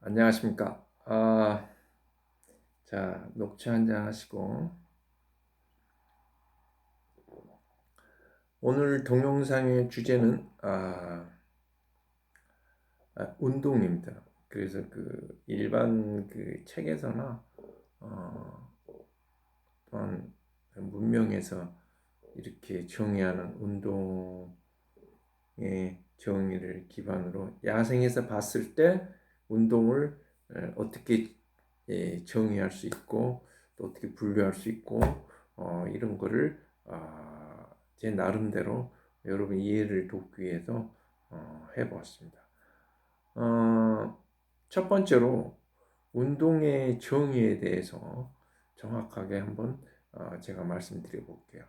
안녕하십니까. 자, 녹차 한잔 하시고, 오늘 동영상의 주제는, 운동입니다. 그래서 그 일반 그 책에서나, 또한 문명에서 이렇게 정의하는 운동의 정의를 기반으로 야생에서 봤을 때 운동을 어떻게 정의할 수 있고 또 어떻게 분류할 수 있고 이런 거를 제 나름대로 여러분 이해를 돕기 위해서 해보았습니다. 첫 번째로 운동의 정의에 대해서 정확하게 한번 제가 말씀드려 볼게요.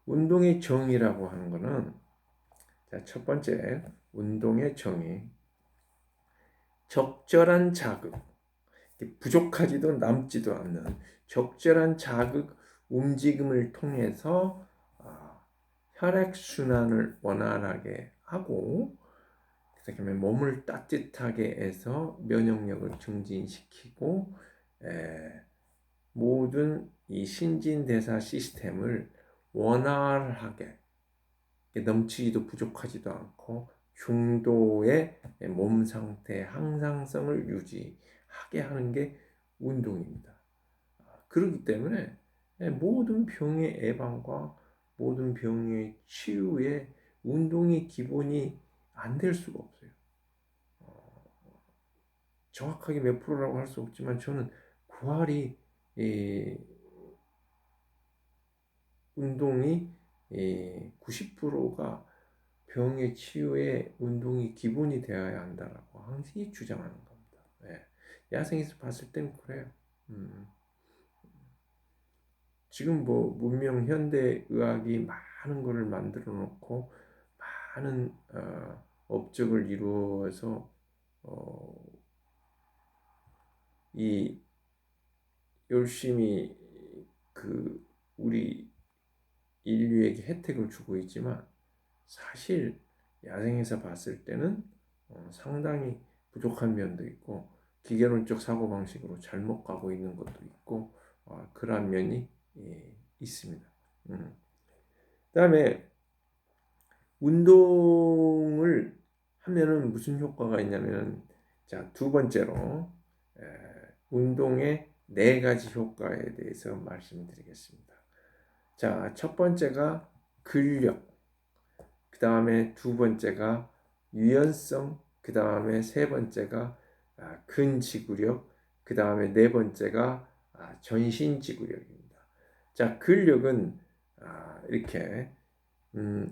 운동의 정의라고 하는 것은 자, 첫 번째 운동의 정의 적절한 자극 부족하지도 남지도 않는 적절한 자극 움직임을 통해서 혈액순환을 원활하게 하고 그다음에 몸을 따뜻하게 해서 면역력을 증진시키고 모든 이 신진대사 시스템을 원활하게 넘치지도 부족하지도 않고 중도의 몸 상태 항상성을 유지하게 하는 게 운동입니다. 그렇기 때문에 모든 병의 예방과 모든 병의 치유에 운동이 기본이 안 될 수가 없어요. 정확하게 몇 프로라고 할 수 없지만 저는 9할이 운동이 90%가 병의 치유에 운동이 기본이 되어야 한다라고 항상 주장하는 겁니다. 네. 야생에서 봤을 땐 그래요. 지금 뭐 문명 현대 의학이 많은 것을 만들어 놓고 많은 업적을 이루어서 이 열심히 그 우리 인류에게 혜택을 주고 있지만 사실 야생에서 봤을 때는 상당히 부족한 면도 있고 기계론적 사고방식으로 잘못 가고 있는 것도 있고 그러한 면이 있습니다. 그다음에 운동을 하면은 무슨 효과가 있냐면 자, 두 번째로 운동의 네 가지 효과에 대해서 말씀드리겠습니다. 자, 첫 번째가 근력, 그 다음에 두 번째가 유연성, 그 다음에 세 번째가 근지구력, 그 다음에 네 번째가 전신지구력입니다. 자, 근력은 이렇게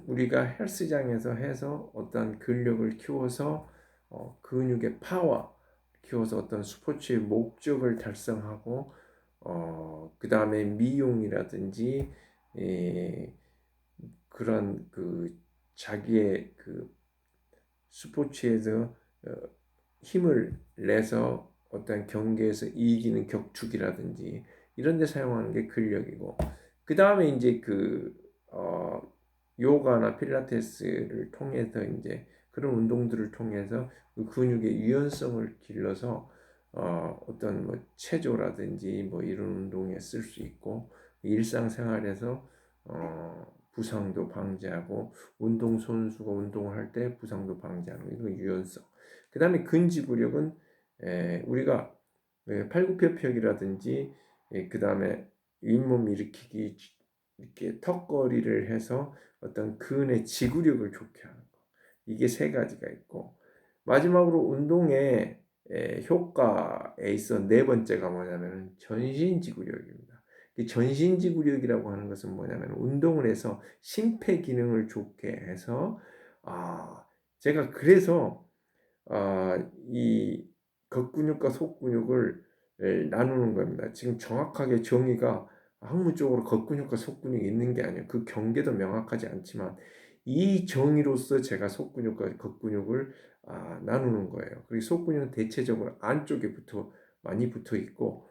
우리가 헬스장에서 해서 어떤 근력을 키워서 근육의 파워 키워서 어떤 스포츠의 목적을 달성하고 그 다음에 미용이라든지 그런 그 자기의 그 스포츠에서 힘을 내서 어떤 경기에서 이기는 격투기라든지 이런 데 사용하는 게 근력이고 그 다음에 이제 그 요가나 필라테스를 통해서 이제 그런 운동들을 통해서 그 근육의 유연성을 길러서 어떤 뭐 체조라든지 뭐 이런 운동에 쓸 수 있고 일상생활에서 부상도 방지하고 운동선수가 운동을 할 때 부상도 방지하는 이거 유연성. 그 다음에 근지구력은 우리가 팔굽혀펴기라든지 그 다음에 윗몸 일으키기 이렇게 턱걸이를 해서 어떤 근의 지구력을 좋게 하는 거. 이게 세 가지가 있고 마지막으로 운동의 효과에 있어 네 번째가 뭐냐면 전신지구력입니다. 이 전신지구력이라고 하는 것은 뭐냐면 운동을 해서 심폐기능을 좋게 해서 제가 그래서 이 겉근육과 속근육을 나누는 겁니다. 지금 정확하게 정의가 학문적으로 겉근육과 속근육이 있는 게 아니에요. 그 경계도 명확하지 않지만 이 정의로서 제가 속근육과 겉근육을 나누는 거예요. 그리고 속근육은 대체적으로 안쪽에 많이 붙어 있고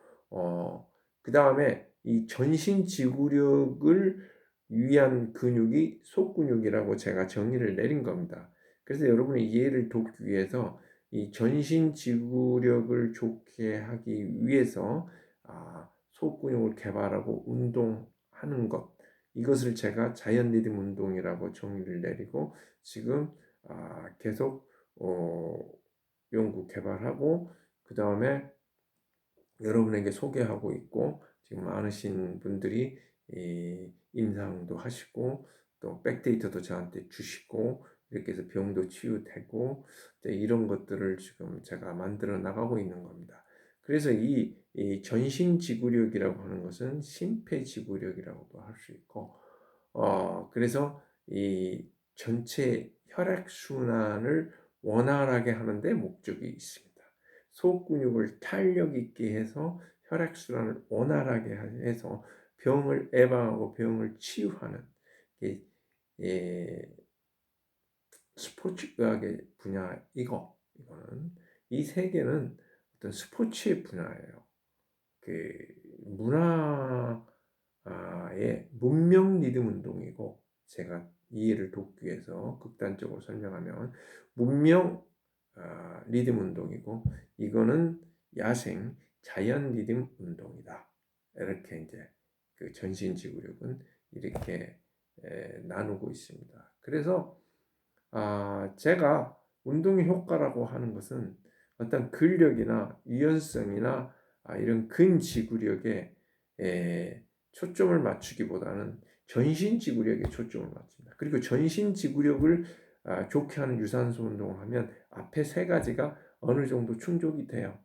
그 다음에 이 전신 지구력을 위한 근육이 속근육이라고 제가 정의를 내린 겁니다. 그래서 여러분의 이해를 돕기 위해서 이 전신 지구력을 좋게 하기 위해서 속근육을 개발하고 운동하는 것, 이것을 제가 자연 리듬 운동이라고 정의를 내리고 지금 계속 연구 개발하고 그 다음에 여러분에게 소개하고 있고, 지금 많으신 분들이 임상도 하시고 또 백데이터도 저한테 주시고 이렇게 해서 병도 치유되고 이런 것들을 지금 제가 만들어 나가고 있는 겁니다. 그래서 이 전신지구력이라고 하는 것은 심폐지구력이라고도 할 수 있고, 그래서 이 전체 혈액순환을 원활하게 하는 데 목적이 있습니다. 속근육을 탄력 있게 해서 혈액순환을 원활하게 해서 병을 예방하고 병을 치유하는 스포츠의학의 분야, 이거는 이 세 개는 어떤 스포츠의 분야예요. 그 문화의 문명 리듬 운동이고, 제가 이해를 돕기 위해서 극단적으로 설명하면 문명 리듬 운동이고, 이거는 야생 자연 리듬 운동이다. 이렇게 이제 그 전신지구력은 이렇게 나누고 있습니다. 그래서 제가 운동의 효과라고 하는 것은 어떤 근력이나 유연성이나 이런 근지구력에 초점을 맞추기보다는 전신지구력에 초점을 맞춥니다. 그리고 전신지구력을 좋게 하는 유산소 운동을 하면 앞에 세 가지가 어느 정도 충족이 돼요.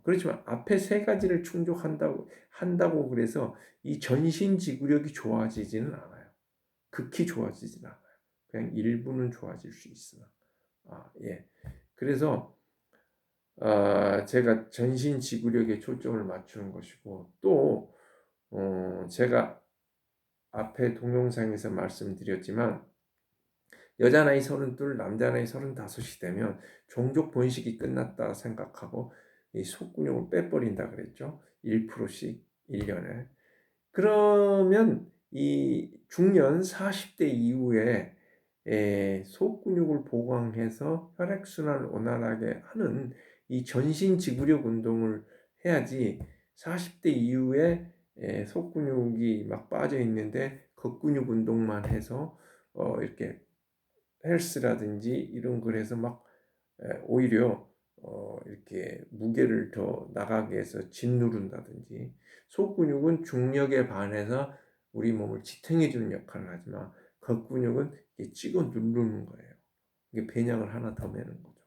그렇지만 앞에 세 가지를 충족한다고 그래서 이 전신지구력이 좋아지지는 않아요. 극히 좋아지지는 않아요. 그냥 일부는 좋아질 수 있으나. 예. 그래서 제가 전신 지구력에 초점을 맞추는 것이고, 또 제가 앞에 동영상에서 말씀드렸지만 여자 나이 32, 남자 나이 35이 되면 종족 번식이 끝났다 생각하고 이 속근육을 빼버린다 그랬죠. 1%씩 1년에. 그러면 이 중년 40대 이후에 속근육을 보강해서 혈액순환을 원활하게 하는 이 전신지구력 운동을 해야지, 40대 이후에 속근육이 막 빠져 있는데 겉근육 운동만 해서 이렇게 헬스라든지 이런 걸 해서 막 오히려 이렇게 무게를 더 나가게 해서 짓누른다든지, 속근육은 중력에 반해서 우리 몸을 지탱해 주는 역할을 하지만 겉근육은 찍어 누르는 거예요. 이게 배낭을 하나 더 매는 거죠.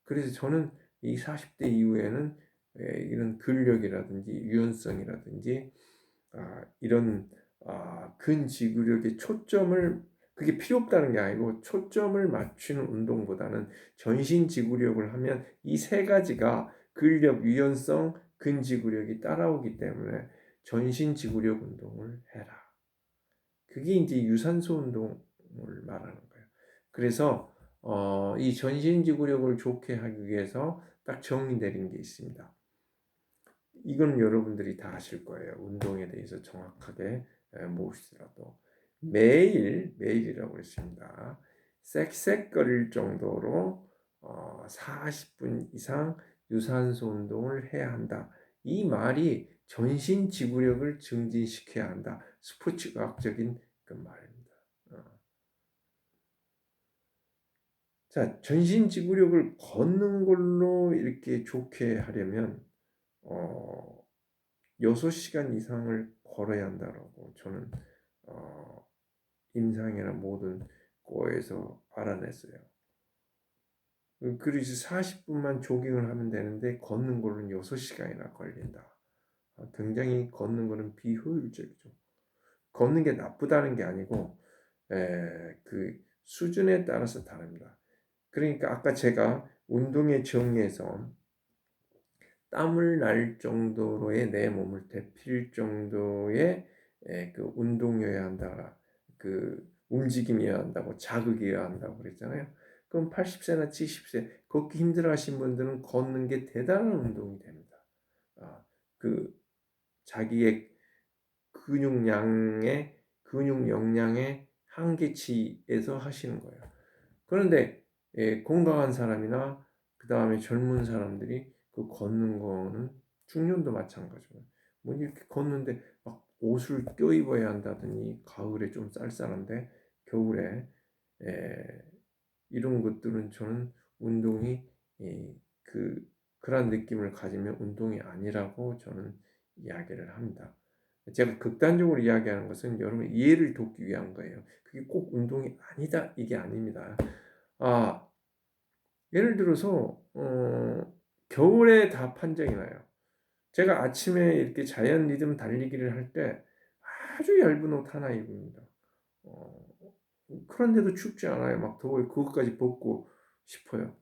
그래서 저는 이 40대 이후에는 이런 근력이라든지 유연성이라든지 이런 근지구력의 초점을, 그게 필요 없다는 게 아니고 초점을 맞추는 운동보다는 전신지구력을 하면 이 세 가지가 근력, 유연성, 근지구력이 따라오기 때문에 전신지구력 운동을 해라. 그게 이제 유산소 운동을 말하는 거예요. 그래서 이 전신지구력을 좋게 하기 위해서 딱 정의 내린 게 있습니다. 이건 여러분들이 다 아실 거예요. 운동에 대해서 정확하게 모르시더라도 매일이라고 했습니다. 쌕쌕거릴 정도로 40분 이상 유산소 운동을 해야 한다. 이 말이 전신 지구력을 증진시켜야 한다. 스포츠과학적인 그 말입니다. 자, 전신 지구력을 걷는 걸로 이렇게 좋게 하려면 6시간 이상을 걸어야 한다고 저는 임상이나 모든 거에서 알아냈어요. 그래서 40분만 조깅을 하면 되는데 걷는 걸로는 6시간이나 걸린다. 굉장히 걷는 거는 비효율적이죠. 걷는 게 나쁘다는 게 아니고 그 수준에 따라서 다릅니다. 그러니까 아까 제가 운동의 정의에서 땀을 날 정도로의 내 몸을 데필 정도의 그 운동이어야 한다, 그 움직임이어야 한다고, 자극이어야 한다고 그랬잖아요. 그럼 80세나 70세 걷기 힘들어 하신 분들은 걷는 게 대단한 운동이 됩니다. 그 자기의 근육 역량의 한계치에서 하시는 거예요. 그런데 건강한 사람이나 그 다음에 젊은 사람들이 그 걷는 거는 중년도 마찬가지고 뭐 이렇게 걷는데 막 옷을 껴입어야 한다더니 가을에 좀 쌀쌀한데 겨울에 이런 것들은 저는 운동이 그런 느낌을 가지면 운동이 아니라고 저는 이야기를 합니다. 제가 극단적으로 이야기하는 것은 여러분 이해를 돕기 위한 거예요. 그게 꼭 운동이 아니다 이게 아닙니다. 아 예를 들어서 겨울에 다 판정이 나요. 제가 아침에 이렇게 자연 리듬 달리기를 할 때 아주 얇은 옷 하나 입습니다. 어, 그런데도 춥지 않아요. 막 더워요. 그것까지 벗고 싶어요.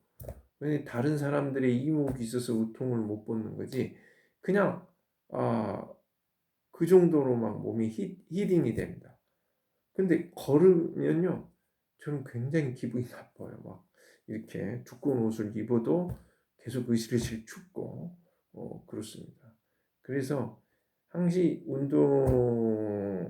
왜 다른 사람들의 이목이 있어서 우통을 못 벗는 거지. 그냥 그 정도로 막 몸이 히딩이 됩니다. 근데 걸으면요, 저는 굉장히 기분이 나빠요. 막 이렇게 두꺼운 옷을 입어도 계속 으실으실 춥고 그렇습니다. 그래서 항시 운동에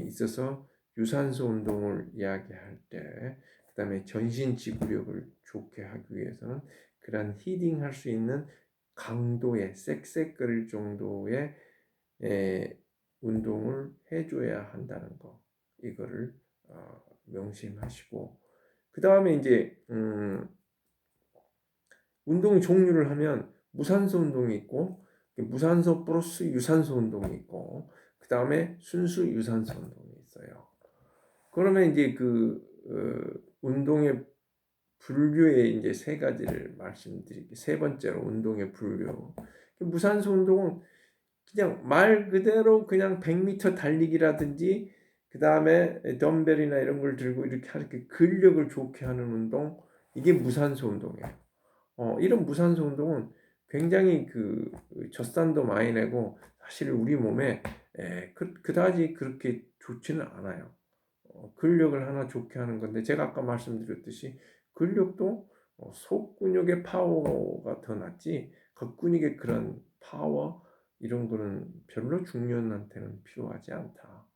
있어서 유산소 운동을 이야기할 때, 그다음에 전신 지구력을 좋게 하기 위해서는 그런 히딩할 수 있는 강도의 쌕쌕거릴 정도의 운동을 해줘야 한다는 거, 이거를 명심하시고, 그 다음에 이제 운동 종류를 하면 무산소 운동이 있고 무산소 플러스 유산소 운동이 있고 그 다음에 순수 유산소 운동이 있어요. 그러면 이제 운동의 분류의 이제 세 가지를 말씀드릴게요. 세 번째로 운동의 분류. 무산소 운동은 그냥 말 그대로 그냥 100m 달리기라든지 그 다음에 덤벨이나 이런 걸 들고 이렇게 근력을 좋게 하는 운동, 이게 무산소 운동이에요. 이런 무산소 운동은 굉장히 젖산도 많이 내고 사실 우리 몸에 그다지 그렇게 좋지는 않아요. 근력을 하나 좋게 하는 건데 제가 아까 말씀드렸듯이 근력도 속근육의 파워가 더 낫지 겉근육의 그런 파워 이런 거는 별로 중년한테는 필요하지 않다.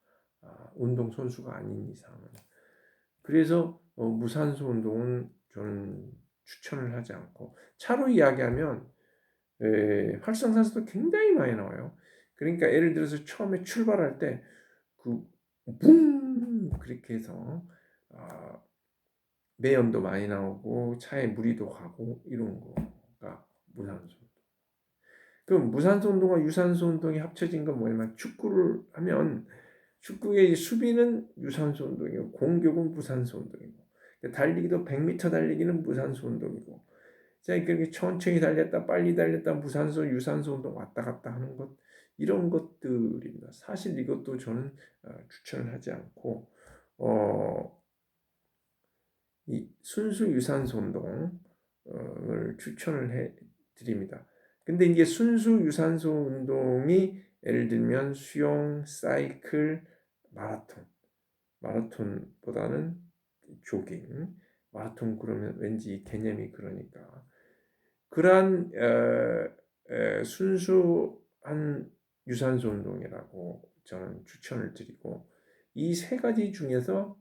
운동 선수가 아닌 이상은. 그래서 무산소 운동은 저는 추천을 하지 않고 차로 이야기하면 활성산소도 굉장히 많이 나와요. 그러니까 예를 들어서 처음에 출발할 때 붕 그렇게 해서 매연도 많이 나오고 차에 무리도 가고 이런 거가 무산소. 그럼 무산소 운동과 유산소 운동이 합쳐진 건 뭐냐면 축구를 하면 축구의 수비는 유산소 운동이고 공격은 무산소 운동이고 달리기도 100m 달리기는 무산소 운동이고 자 그렇게 천천히 달렸다 빨리 달렸다 무산소 유산소 운동 왔다 갔다 하는 것 이런 것들입니다. 사실 이것도 저는 추천을 하지 않고 이 순수 유산소 운동을 추천을 해 드립니다. 근데 이제 순수 유산소 운동이 예를 들면 수영, 사이클, 마라톤보다는 조깅, 마라톤 그러면 왠지 개념이 그러니까 그러한 순수한 유산소 운동이라고 저는 추천을 드리고 이 세 가지 중에서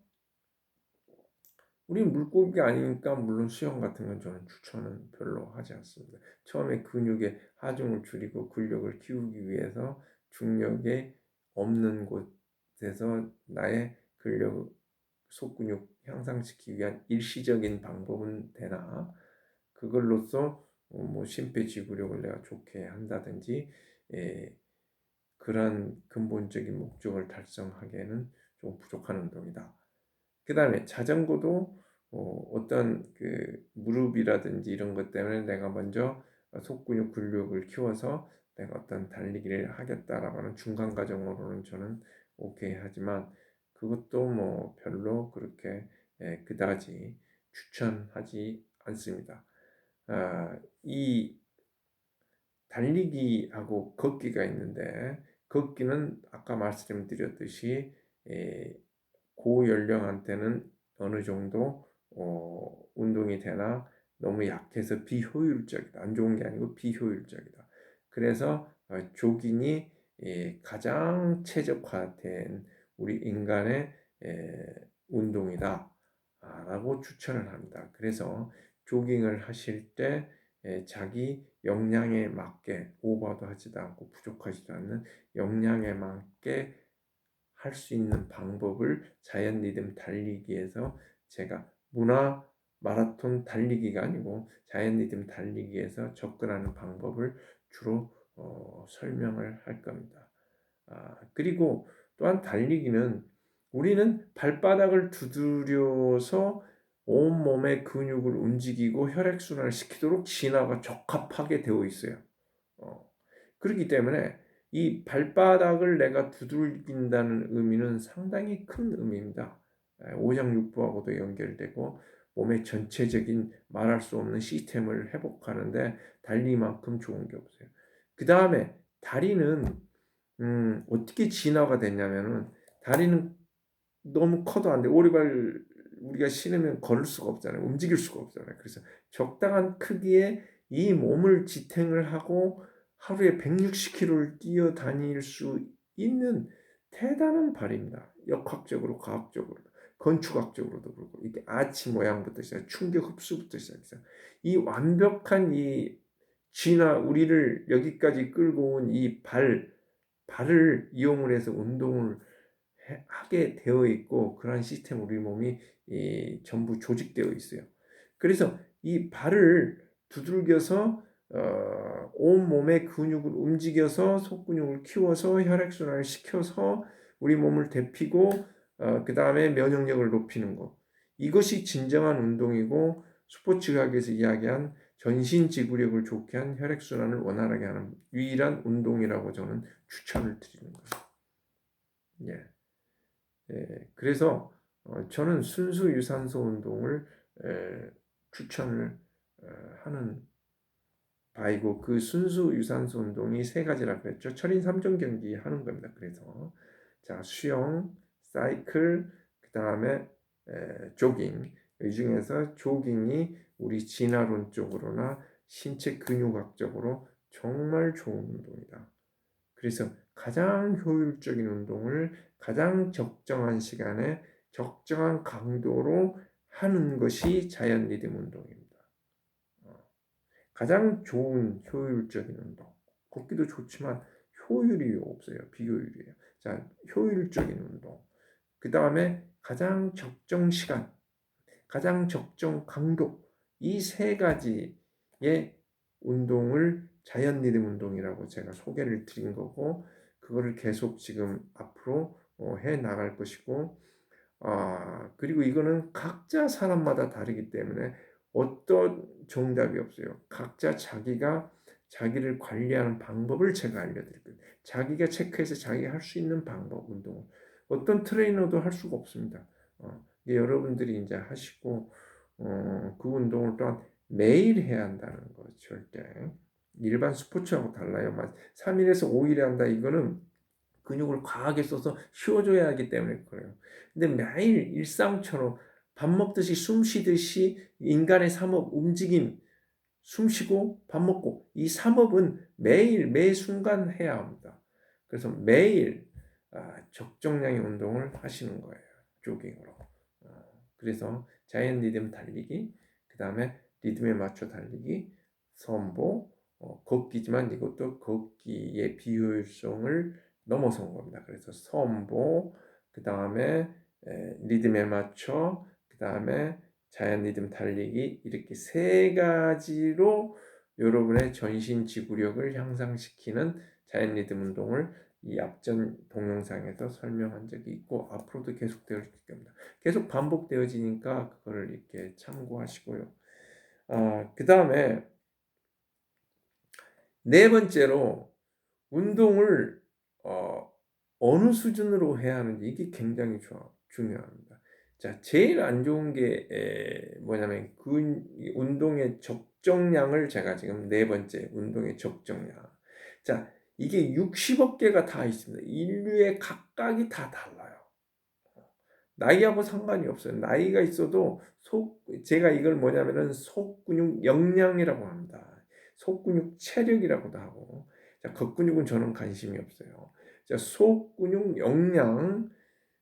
우리 물고기가 아니니까 물론 수영 같은 건 저는 추천은 별로 하지 않습니다. 처음에 근육의 하중을 줄이고 근력을 키우기 위해서 중력에 없는 곳에서 나의 근력, 속근육 향상시키기 위한 일시적인 방법은 되나 그걸로써 뭐 심폐지구력을 내가 좋게 한다든지 그러한 근본적인 목적을 달성하기에는 좀 부족한 운동이다. 그 다음에 자전거도 어떤 무릎이라든지 이런 것 때문에 내가 먼저 속근육 근력을 키워서 내가 어떤 달리기를 하겠다라고 하는 중간 과정으로는 저는 오케이 하지만 그것도 뭐 별로 그렇게 그다지 추천하지 않습니다. 이 달리기하고 걷기가 있는데 걷기는 아까 말씀드렸듯이 고연령한테는 어느 정도 운동이 되나 너무 약해서 비효율적이다. 안 좋은 게 아니고 비효율적이다. 그래서 조깅이 가장 최적화된 우리 인간의 운동이다 라고 추천을 합니다. 그래서 조깅을 하실 때 자기 역량에 맞게 오버도 하지도 않고 부족하지도 않는 역량에 맞게 할 수 있는 방법을 자연 리듬 달리기에서 제가 문화 마라톤 달리기가 아니고 자연 리듬 달리기에서 접근하는 방법을 주로 설명을 할 겁니다. 그리고 또한 달리기는 우리는 발바닥을 두드려서 온몸의 근육을 움직이고 혈액순환을 시키도록 진화가 적합하게 되어 있어요. 그렇기 때문에 이 발바닥을 내가 두들긴다는 의미는 상당히 큰 의미입니다. 오장육부하고도 연결되고 몸의 전체적인 말할 수 없는 시스템을 회복하는데 달리기만큼 좋은 게 없어요. 그 다음에 다리는 어떻게 진화가 됐냐면은 다리는 너무 커도 안 돼. 오리발 우리가 신으면 걸을 수가 없잖아요. 움직일 수가 없잖아요. 그래서 적당한 크기의 이 몸을 지탱을 하고 하루에 160km를 뛰어다닐 수 있는 대단한 발입니다. 역학적으로, 과학적으로, 건축학적으로도 그렇고 이게 아치 모양부터 시작, 충격 흡수부터 시작해서 이 완벽한 이 진화 우리를 여기까지 끌고 온 이 발을 이용을 해서 운동을 하게 되어 있고 그러한 시스템 우리 몸이 전부 조직되어 있어요. 그래서 이 발을 두들겨서 온 몸의 근육을 움직여서 속근육을 키워서 혈액순환을 시켜서 우리 몸을 데피고 그 다음에 면역력을 높이는 것. 이것이 진정한 운동이고 스포츠학에서 이야기한 전신지구력을 좋게 한 혈액순환을 원활하게 하는 유일한 운동이라고 저는 추천을 드리는 거예요. 예. 그래서 저는 순수 유산소 운동을 추천을 하는 바이고 그 순수 유산소 운동이 세 가지라고 했죠. 철인 3종 경기 하는 겁니다. 그래서 자 수영, 사이클, 그 다음에 조깅. 이 중에서 조깅이 우리 진화론적으로나 신체 근육학적으로 정말 좋은 운동이다. 그래서 가장 효율적인 운동을 가장 적정한 시간에 적정한 강도로 하는 것이 자연 리듬 운동입니다. 가장 좋은 효율적인 운동. 걷기도 좋지만 효율이 없어요. 비효율이에요. 자, 효율적인 운동. 그 다음에 가장 적정 시간, 가장 적정 강도. 이 세 가지의 운동을 자연 리듬 운동이라고 제가 소개를 드린 거고 그거를 계속 지금 앞으로 해 나갈 것이고 그리고 이거는 각자 사람마다 다르기 때문에 어떤 정답이 없어요. 각자 자기가 자기를 관리하는 방법을 제가 알려드릴 거예요. 자기가 체크해서 자기가 할 수 있는 방법, 운동을. 어떤 트레이너도 할 수가 없습니다. 여러분들이 이제 하시고 그 운동을 또한 매일 해야 한다는 거 절대. 일반 스포츠하고 달라요. 3일에서 5일에 한다. 이거는 근육을 과하게 써서 쉬어줘야 하기 때문에 그래요. 근데 매일 일상처럼 밥 먹듯이 숨 쉬듯이 인간의 삼업 움직임, 숨 쉬고 밥 먹고 이 삼업은 매일 매 순간 해야 합니다. 그래서 매일 적정량의 운동을 하시는 거예요. 조깅으로. 그래서 자연 리듬 달리기, 그 다음에 리듬에 맞춰 달리기, 선보, 걷기지만 이것도 걷기의 비효율성을 넘어선 겁니다. 그래서 선보, 그 다음에 리듬에 맞춰, 그 다음에 자연 리듬 달리기 이렇게 세 가지로 여러분의 전신 지구력을 향상시키는 자연 리듬 운동을 이 앞전 동영상에서 설명한 적이 있고 앞으로도 계속 되어질 겁니다. 계속 반복되어지니까 그거를 이렇게 참고하시고요. 그 다음에 네 번째로 운동을 어느 수준으로 해야 하는지 이게 굉장히 중요합니다. 자, 제일 안 좋은 게 뭐냐면 그 운동의 적정량을 제가 지금 네 번째 운동의 적정량. 자, 이게 60억 개가 다 있습니다. 인류의 각각이 다 달라요. 나이하고 상관이 없어요. 나이가 있어도 제가 이걸 뭐냐면은 속근육 역량이라고 합니다. 속근육 체력이라고도 하고. 자, 겉근육은 저는 관심이 없어요. 자, 속근육 역량.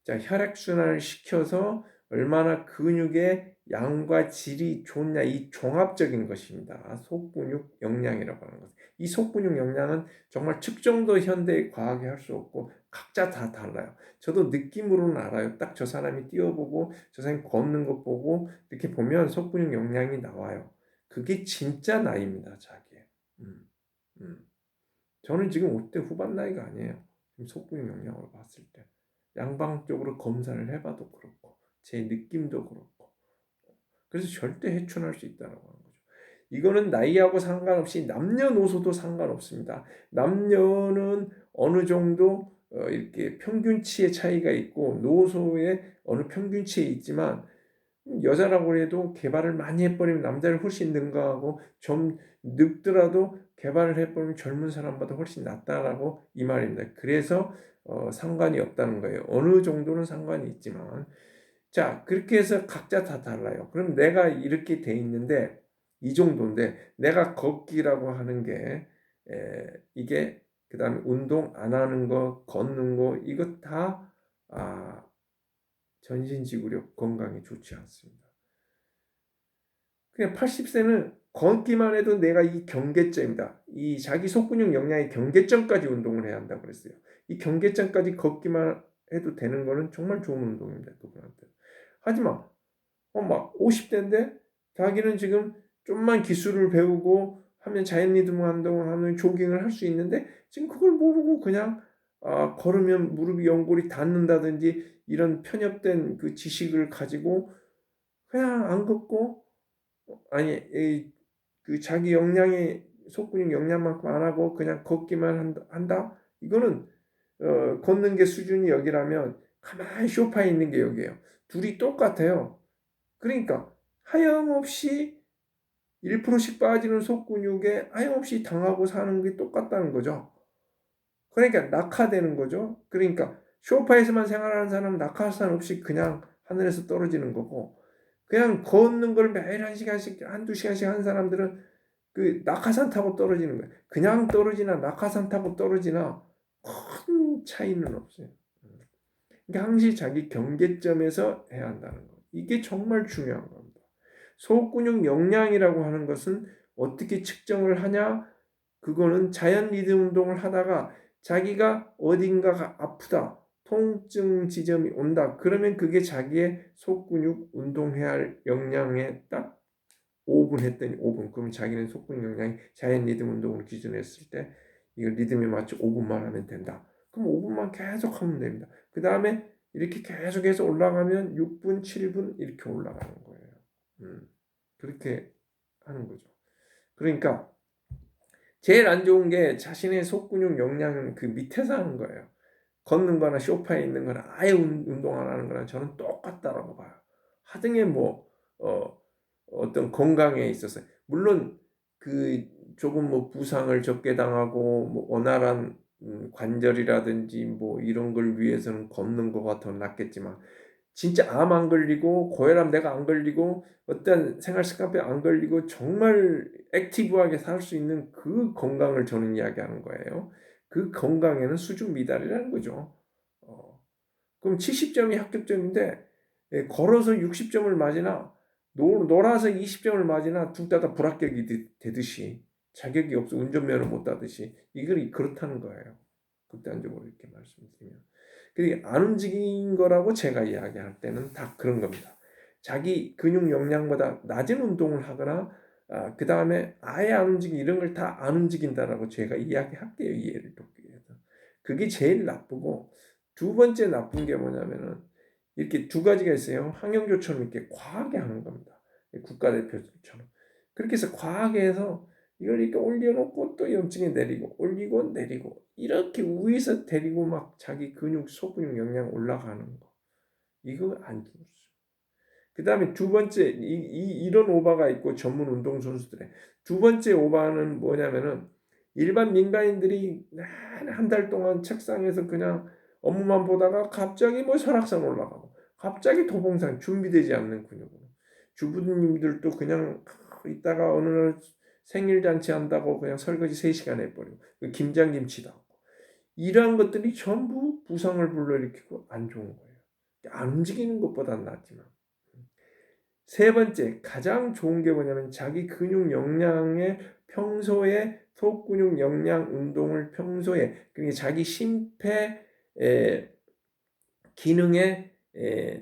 자, 혈액순환을 시켜서 얼마나 근육에 양과 질이 좋냐 이 종합적인 것입니다. 속근육 영양이라고 하는 것은. 이 속근육 영양은 정말 측정도 현대의 과학이 할 수 없고 각자 다 달라요. 저도 느낌으로는 알아요. 딱 저 사람이 뛰어보고 저 사람이 걷는 것 보고 이렇게 보면 속근육 영양이 나와요. 그게 진짜 나이입니다. 자기의. 음, 음. 저는 지금 50대 후반 나이가 아니에요. 지금 속근육 영양으로 봤을 때. 양방적으로 검사를 해봐도 그렇고 제 느낌도 그렇고 그래서 절대 해춘할 수 있다고 하는 거죠. 이거는 나이하고 상관없이 남녀노소도 상관없습니다. 남녀는 어느 정도 이렇게 평균치의 차이가 있고 노소의 어느 평균치에 있지만 여자라고 해도 개발을 많이 해버리면 남자를 훨씬 능가하고 좀 늙더라도 개발을 해버리면 젊은 사람보다 훨씬 낫다라고 이 말입니다. 그래서 상관이 없다는 거예요. 어느 정도는 상관이 있지만 자 그렇게 해서 각자 다 달라요. 그럼 내가 이렇게 돼 있는데 이 정도인데 내가 걷기라고 하는 게 이게 그 다음에 운동 안 하는 거 걷는 거 이거 다 전신지구력 건강에 좋지 않습니다. 그냥 80세는 걷기만 해도 내가 이 경계점이다. 이 자기 속근육 영양의 경계점까지 운동을 해야 한다고 그랬어요. 이 경계점까지 걷기만 해도 되는 거는 정말 좋은 운동입니다. 그분한테. 하지만 막 50대인데 자기는 지금 좀만 기술을 배우고 하면 자연 리듬 운동을 하면 조깅을 할 수 있는데 지금 그걸 모르고 그냥 걸으면 무릎이 연골이 닿는다든지 이런 편협된 그 지식을 가지고 그냥 안 걷고 아니 그 자기 역량의 속근육 역량만큼 안 하고 그냥 걷기만 한다? 이거는 걷는 게 수준이 여기라면 가만히 소파에 있는 게 여기예요. 둘이 똑같아요. 그러니까 하염없이 1%씩 빠지는 속근육에 하염없이 당하고 사는 게 똑같다는 거죠. 그러니까 낙하되는 거죠. 그러니까 소파에서만 생활하는 사람은 낙하산 없이 그냥 하늘에서 떨어지는 거고 그냥 걷는 걸 매일 1시간씩 한두 시간씩 하는 사람들은 그 낙하산 타고 떨어지는 거예요. 그냥 떨어지나 낙하산 타고 떨어지나 큰 차이는 없어요. 그러니까 항시 자기 경계점에서 해야 한다는 거. 이게 정말 중요한 겁니다. 소근육 영양이라고 하는 것은 어떻게 측정을 하냐? 그거는 자연 리듬 운동을 하다가 자기가 어딘가가 아프다, 통증 지점이 온다. 그러면 그게 자기의 속근육 운동해야 할 역량에 딱 5분 했더니 5분. 그러면 자기는 속근육 역량이 자연 리듬 운동을 기준했을 때 이거 리듬에 맞춰 5분만 하면 된다. 그럼 5분만 계속 하면 됩니다. 그 다음에 이렇게 계속해서 올라가면 6분, 7분 이렇게 올라가는 거예요. 그렇게 하는 거죠. 그러니까 제일 안 좋은 게 자신의 속근육 역량은 그 밑에서 하는 거예요. 걷는 거나 소파에 있는 거나 아예 운동 안 하는 거나 저는 똑같다라고 봐요. 하등에 어떤 건강에 있어서 물론 그 조금 부상을 적게 당하고 원활한 관절이라든지 이런 걸 위해서는 걷는 거가 더 낫겠지만 진짜 암 안 걸리고 고혈압 내가 안 걸리고 어떤 생활 습관병 안 걸리고 정말 액티브하게 살 수 있는 그 건강을 저는 이야기하는 거예요. 그 건강에는 수준 미달이라는 거죠. 그럼 70점이 합격점인데 걸어서 60점을 맞으나 놀아서 20점을 맞으나 둘 다 불합격이 되듯이 자격이 없어 운전면허 못 따듯이 이걸 그렇다는 거예요. 극단적으로 이렇게 말씀드리면. 그게 안 움직인 거라고 제가 이야기할 때는 다 그런 겁니다. 자기 근육 역량보다 낮은 운동을 하거나 그 다음에 아예 안 움직이 이런 걸 다 안 움직인다라고 제가 이야기할게요. 이해를 돕기 위해서. 그게 제일 나쁘고 두 번째 나쁜 게 뭐냐면은 이렇게 두 가지가 있어요. 황영조처럼 이렇게 과하게 하는 겁니다. 국가대표처럼. 그렇게 해서 과하게 해서 이걸 이렇게 올려놓고 또 염증이 내리고 올리고 내리고 이렇게 위에서 데리고 막 자기 근육 소근육 역량 올라가는 거 이거 안 좋습니다. 그 다음에 두 번째 이런 오바가 있고 전문 운동선수들의 두 번째 오바는 뭐냐면은 일반 민간인들이 한 달 동안 책상에서 그냥 업무만 보다가 갑자기 설악산 올라가고 갑자기 도봉산 준비되지 않는 근육으로 주부님들도 그냥 있다가 어느 날 생일잔치 한다고 그냥 설거지 3시간 해버리고 김장김치도 하고 이러한 것들이 전부 부상을 불러일으키고 안 좋은 거예요. 안 움직이는 것보다는 낫지만 세 번째, 가장 좋은 게 뭐냐면 자기 근육 역량에 평소에 속근육 역량 운동을 평소에 그러니까 자기 심폐 기능에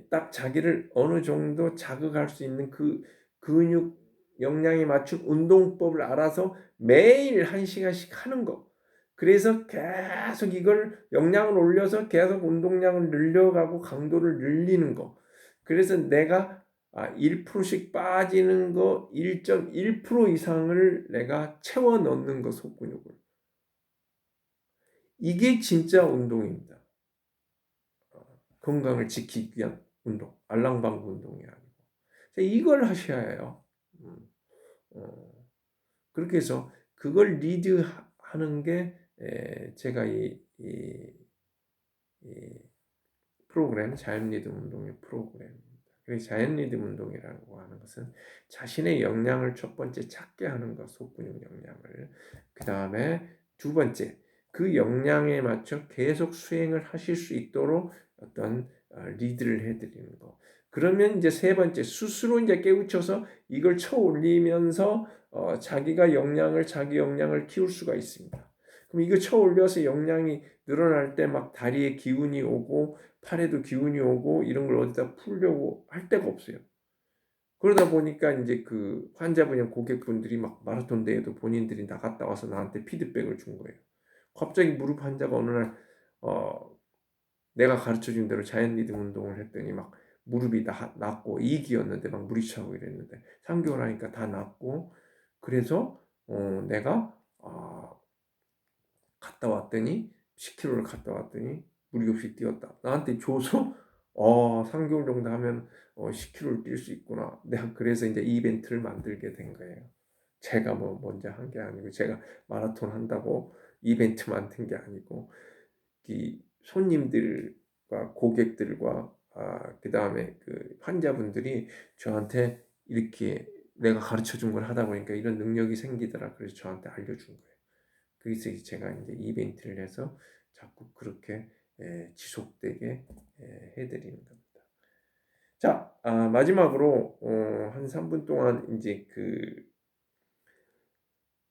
딱 자기를 어느 정도 자극할 수 있는 그 근육 역량에 맞춘 운동법을 알아서 매일 1시간씩 하는 거. 그래서 계속 이걸 역량을 올려서 계속 운동량을 늘려가고 강도를 늘리는 거. 그래서 내가 1%씩 빠지는 거 1.1% 이상을 내가 채워 넣는 거 속근육을. 이게 진짜 운동입니다. 건강을 지키기 위한 운동, 알랑방구 운동이 아니고 이걸 하셔야 해요. 그렇게 해서 그걸 리드하는 게 제가 이 프로그램 자연 리듬 운동의 프로그램입니다. 그래서 자연 리듬 운동이라고 하는 것은 자신의 역량을 첫 번째 찾게 하는 것, 속근육 역량을. 그 다음에 두 번째, 그 역량에 맞춰 계속 수행을 하실 수 있도록 어떤 리드를 해드리는 거. 그러면 이제 세 번째, 스스로 이제 깨우쳐서 이걸 쳐 올리면서 자기 역량을 키울 수가 있습니다. 그럼 이거 쳐 올려서 역량이 늘어날 때 막 다리에 기운이 오고 팔에도 기운이 오고 이런 걸 어디다 풀려고 할 데가 없어요. 그러다 보니까 이제 그 환자분이나 고객분들이 막 마라톤 대회도 본인들이 나갔다 와서 나한테 피드백을 준 거예요. 갑자기 무릎 환자가 어느 날 내가 가르쳐준 대로 자연 리듬 운동을 했더니 막 무릎이 낫고 2기였는데 막 물이 차고 이랬는데 3개월 하니까 다 낫고 그래서 내가 갔다 왔더니 10km를 갔다 왔더니 무리 없이 뛰었다. 나한테 줘서 3개월 정도 하면 10km를 뛸 수 있구나. 내가 그래서 이제 이벤트를 만들게 된 거예요. 제가 뭐 먼저 한 게 아니고 제가 마라톤 한다고 이벤트 만든 게 아니고 이 손님들과 고객들과 그 다음에 그 환자분들이 저한테 이렇게 내가 가르쳐 준 걸 하다 보니까 이런 능력이 생기더라. 그래서 저한테 알려준 거예요. 그래서 제가 이제 이벤트를 해서 자꾸 그렇게 지속되게 해드리는 겁니다. 자, 마지막으로 한 3분 동안 이제 그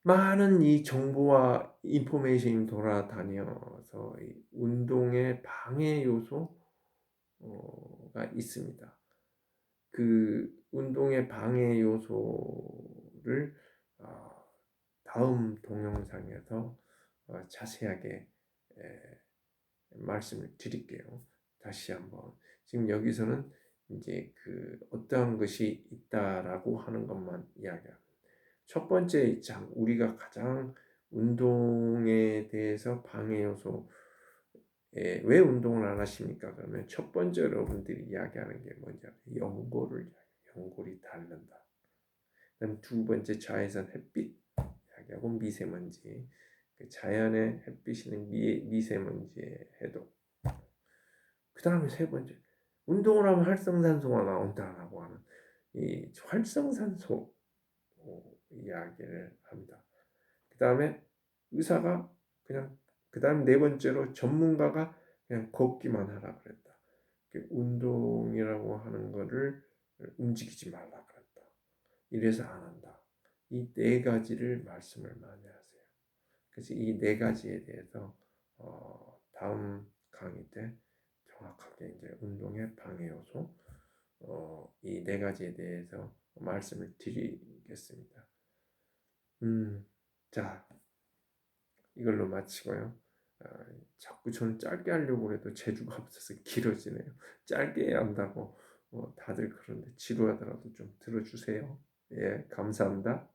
많은 이 정보와 인포메이션이 돌아다녀서 이 운동의 방해 요소가 있습니다. 그 운동의 방해 요소를 다음 동영상에서 자세하게 말씀을 드릴게요. 다시 한번 지금 여기서는 이제 그 어떠한 것이 있다라고 하는 것만 이야기합니다. 첫 번째 우리가 가장 운동에 대해서 방해 요소 왜 운동을 안 하십니까? 그러면 첫 번째 여러분들이 이야기하는 게 뭐냐? 연골이 닳는다. 그다음 두 번째 자외선 햇빛 이야기하고 미세먼지. 그 자연의 햇빛이는 미세먼지의 해독. 그 다음에 세 번째 운동을 하면 활성산소가 나온다라고 하는 이 활성산소 이야기를 합니다. 그 다음에 의사가 그냥 그 다음 네 번째로 전문가가 그냥 걷기만 하라 그랬다. 운동이라고 하는 거를 움직이지 말라 그랬다. 이래서 안 한다. 이 네 가지를 말씀을 많이 하세요. 그래서 이 네 가지에 대해서 다음 강의 때 정확하게 이제 운동의 방해 요소 이 네 가지에 대해서 말씀을 드리겠습니다. 자 이걸로 마치고요. 자꾸 저는 짧게 하려고 해도 재주가 없어서 길어지네요. 짧게 해야 한다고 다들 그런데 지루하더라도 좀 들어주세요. 예, 감사합니다.